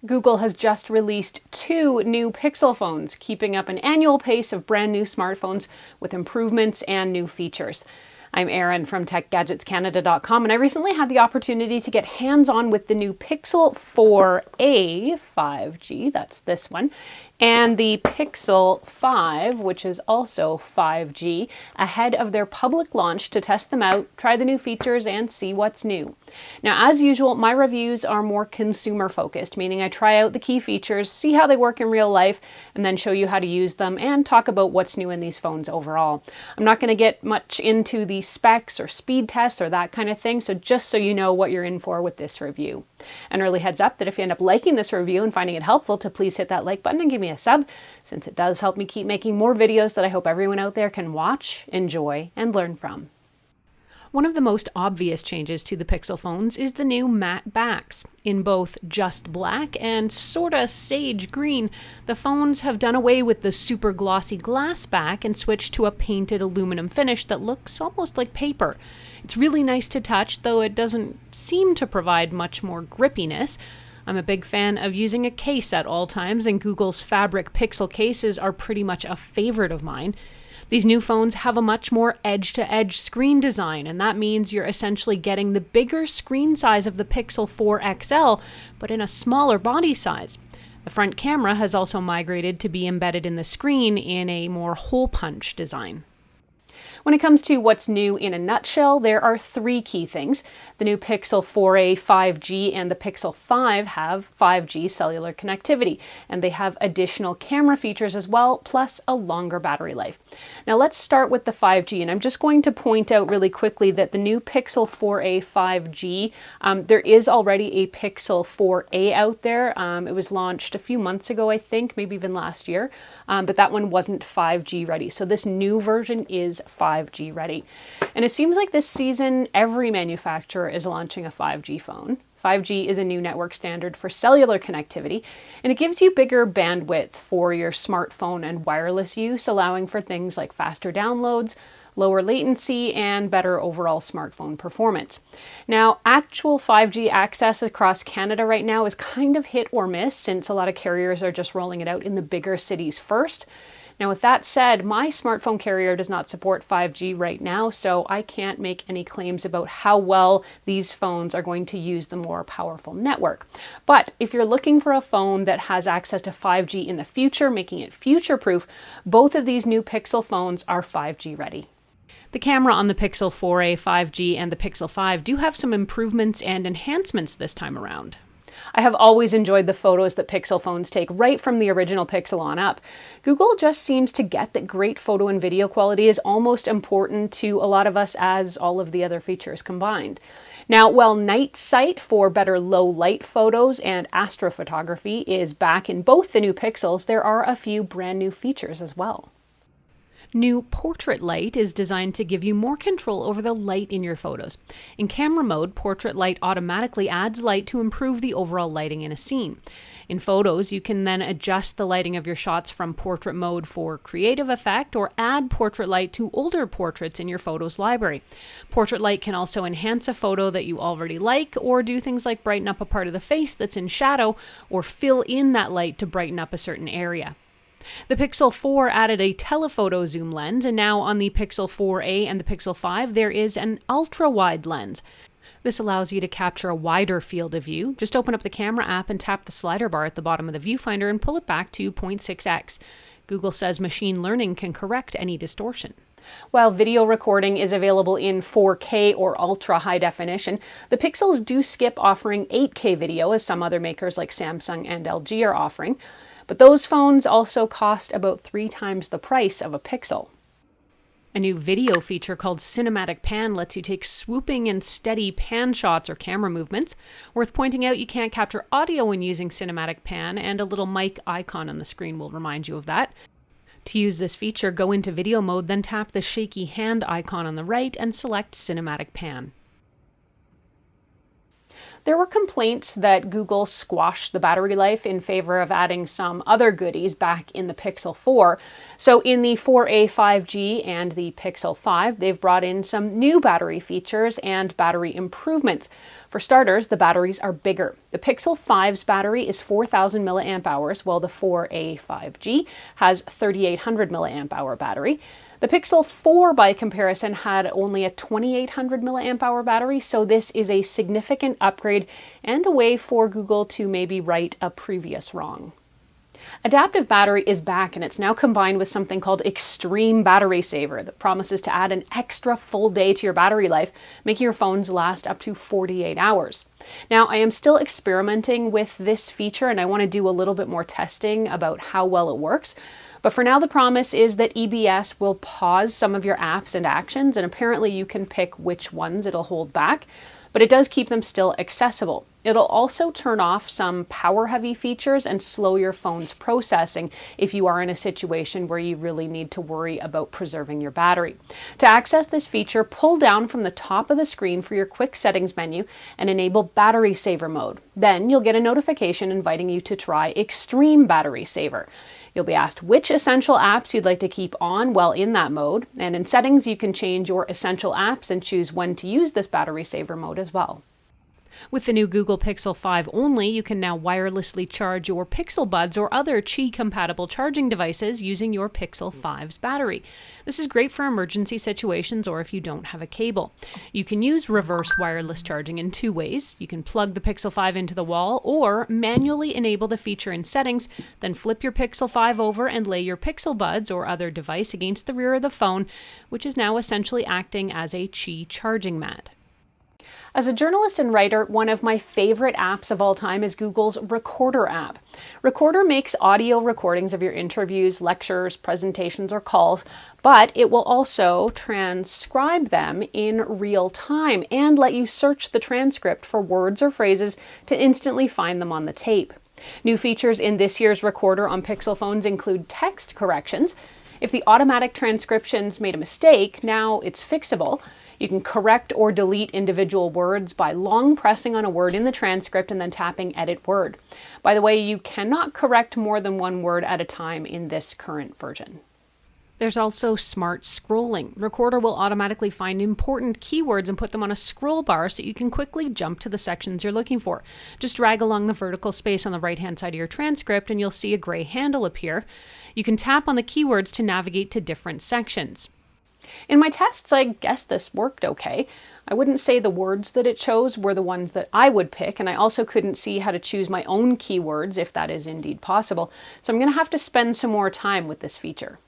Google has just released 2 new Pixel phones, keeping up an annual pace of brand new smartphones with improvements and new features. I'm Erin from TechGadgetsCanada.com, and I recently had the opportunity to get hands-on with the new Pixel 4a 5G, that's this one, and the Pixel 5, which is also 5G, ahead of their public launch to test them out, try the new features, and see what's new. Now, as usual, my reviews are more consumer-focused, meaning I try out the key features, see how they work in real life, and then show you how to use them and talk about what's new in these phones overall. I'm not going to get much into the specs or speed tests or that kind of thing, so just so you know what you're in for with this review. An early heads up that if you end up liking this review and finding it helpful, to please hit that like button and give me a sub, since it does help me keep making more videos that I hope everyone out there can watch, enjoy, and learn from. One of the most obvious changes to the Pixel phones is the new matte backs. In both just black and sorta sage green, the phones have done away with the super glossy glass back and switched to a painted aluminum finish that looks almost like paper. It's really nice to touch, though it doesn't seem to provide much more grippiness. I'm a big fan of using a case at all times, and Google's fabric Pixel cases are pretty much a favorite of mine. These new phones have a much more edge-to-edge screen design, and that means you're essentially getting the bigger screen size of the Pixel 4 XL, but in a smaller body size. The front camera has also migrated to be embedded in the screen in a more hole punch design. When it comes to what's new in a nutshell, there are 3 key things. The new Pixel 4a 5G and the Pixel 5 have 5G cellular connectivity, and they have additional camera features as well, plus a longer battery life. Now let's start with the 5G, and I'm just going to point out really quickly that the new Pixel 4a 5G, there is already a Pixel 4a out there. It was launched a few months ago, I think, maybe even last year, but that one wasn't 5G ready. So this new version is 5G ready. And it seems like this season, every manufacturer is launching a 5G phone. 5G is a new network standard for cellular connectivity, and it gives you bigger bandwidth for your smartphone and wireless use, allowing for things like faster downloads, lower latency, and better overall smartphone performance. Now, actual 5G access across Canada right now is kind of hit or miss, since a lot of carriers are just rolling it out in the bigger cities first. Now, with that said, my smartphone carrier does not support 5G right now, so I can't make any claims about how well these phones are going to use the more powerful network. But if you're looking for a phone that has access to 5G in the future, making it future-proof, both of these new Pixel phones are 5G ready. The camera on the Pixel 4a 5G and the Pixel 5 do have some improvements and enhancements this time around. I have always enjoyed the photos that Pixel phones take right from the original Pixel on up. Google just seems to get that great photo and video quality is almost important to a lot of us as all of the other features combined. Now, while night sight for better low light photos and astrophotography is back in both the new Pixels, there are a few brand new features as well. New Portrait Light is designed to give you more control over the light in your photos. In camera mode, Portrait Light automatically adds light to improve the overall lighting in a scene. In photos, you can then adjust the lighting of your shots from portrait mode for creative effect, or add Portrait Light to older portraits in your photos library. Portrait Light can also enhance a photo that you already like, or do things like brighten up a part of the face that's in shadow, or fill in that light to brighten up a certain area. The Pixel 4 added a telephoto zoom lens, and now on the Pixel 4a and the Pixel 5 there is an ultra-wide lens. This allows you to capture a wider field of view. Just open up the camera app and tap the slider bar at the bottom of the viewfinder and pull it back to 0.6x. Google says machine learning can correct any distortion. While video recording is available in 4K or ultra high definition, the Pixels do skip offering 8K video, as some other makers like Samsung and LG are offering. But those phones also cost about 3 times the price of a Pixel. A new video feature called Cinematic Pan lets you take swooping and steady pan shots or camera movements. Worth pointing out, you can't capture audio when using Cinematic Pan, and a little mic icon on the screen will remind you of that. To use this feature, go into video mode, then tap the shaky hand icon on the right and select Cinematic Pan. There were complaints that Google squashed the battery life in favor of adding some other goodies back in the Pixel 4. So in the 4a 5G and the Pixel 5, they've brought in some new battery features and battery improvements. For starters, the batteries are bigger. The Pixel 5's battery is 4,000 milliamp hours, while the 4a 5G has 3,800 milliamp hour battery. The Pixel 4, by comparison, had only a 2,800 milliamp hour battery, so this is a significant upgrade and a way for Google to maybe right a previous wrong. Adaptive battery is back, and it's now combined with something called Extreme Battery Saver that promises to add an extra full day to your battery life, making your phones last up to 48 hours. Now, I am still experimenting with this feature, and I want to do a little bit more testing about how well it works. But for now, the promise is that EBS will pause some of your apps and actions, and apparently you can pick which ones it'll hold back, but it does keep them still accessible. It'll also turn off some power-heavy features and slow your phone's processing if you are in a situation where you really need to worry about preserving your battery. To access this feature, pull down from the top of the screen for your quick settings menu and enable battery saver mode. Then you'll get a notification inviting you to try Extreme Battery Saver. You'll be asked which essential apps you'd like to keep on while in that mode, and in settings you can change your essential apps and choose when to use this battery saver mode as well. With the new Google Pixel 5 only, you can now wirelessly charge your Pixel Buds or other Qi-compatible charging devices using your Pixel 5's battery. This is great for emergency situations or if you don't have a cable. You can use reverse wireless charging in two ways. You can plug the Pixel 5 into the wall or manually enable the feature in settings, then flip your Pixel 5 over and lay your Pixel Buds or other device against the rear of the phone, which is now essentially acting as a Qi charging mat. As a journalist and writer, one of my favorite apps of all time is Google's Recorder app. Recorder makes audio recordings of your interviews, lectures, presentations, or calls, but it will also transcribe them in real time and let you search the transcript for words or phrases to instantly find them on the tape. New features in this year's Recorder on Pixel phones include text corrections. If the automatic transcriptions made a mistake, now it's fixable. You can correct or delete individual words by long pressing on a word in the transcript and then tapping Edit Word. By the way, you cannot correct more than one word at a time in this current version. There's also smart scrolling. Recorder will automatically find important keywords and put them on a scroll bar so you can quickly jump to the sections you're looking for. Just drag along the vertical space on the right-hand side of your transcript and you'll see a gray handle appear. You can tap on the keywords to navigate to different sections. In my tests, I guess this worked okay. I wouldn't say the words that it chose were the ones that I would pick, and I also couldn't see how to choose my own keywords, if that is indeed possible. So I'm going to have to spend some more time with this feature.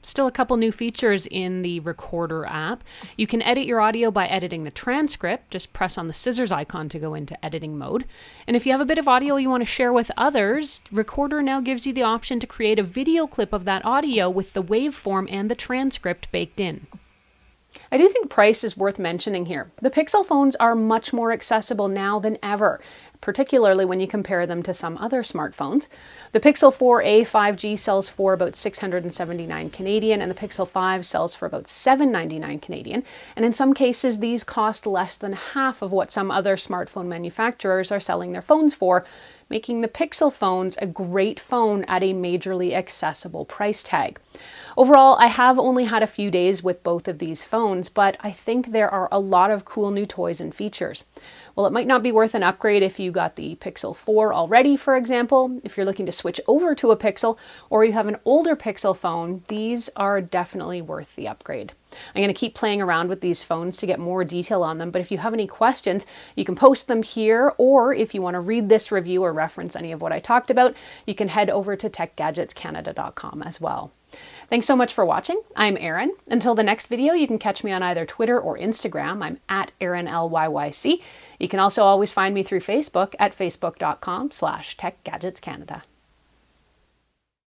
Still a couple new features in the Recorder app. You can edit your audio by editing the transcript. Just press on the scissors icon to go into editing mode. And if you have a bit of audio you want to share with others, Recorder now gives you the option to create a video clip of that audio with the waveform and the transcript baked in. I do think price is worth mentioning here. The Pixel phones are much more accessible now than ever, particularly when you compare them to some other smartphones. The Pixel 4a 5G sells for about $679 Canadian and the Pixel 5 sells for about $799 Canadian. And in some cases, these cost less than half of what some other smartphone manufacturers are selling their phones for, making the Pixel phones a great phone at a majorly accessible price tag. Overall, I have only had a few days with both of these phones, but I think there are a lot of cool new toys and features. Well, it might not be worth an upgrade if you got the Pixel 4 already, for example. If you're looking to switch over to a Pixel, or you have an older Pixel phone, these are definitely worth the upgrade. I'm going to keep playing around with these phones to get more detail on them, but if you have any questions, you can post them here, or if you want to read this review or reference any of what I talked about, you can head over to techgadgetscanada.com as well. Thanks so much for watching. I'm Erin. Until the next video, you can catch me on either Twitter or Instagram. I'm at ErinLYYC. You can also always find me through Facebook at facebook.com/techgadgetscanada.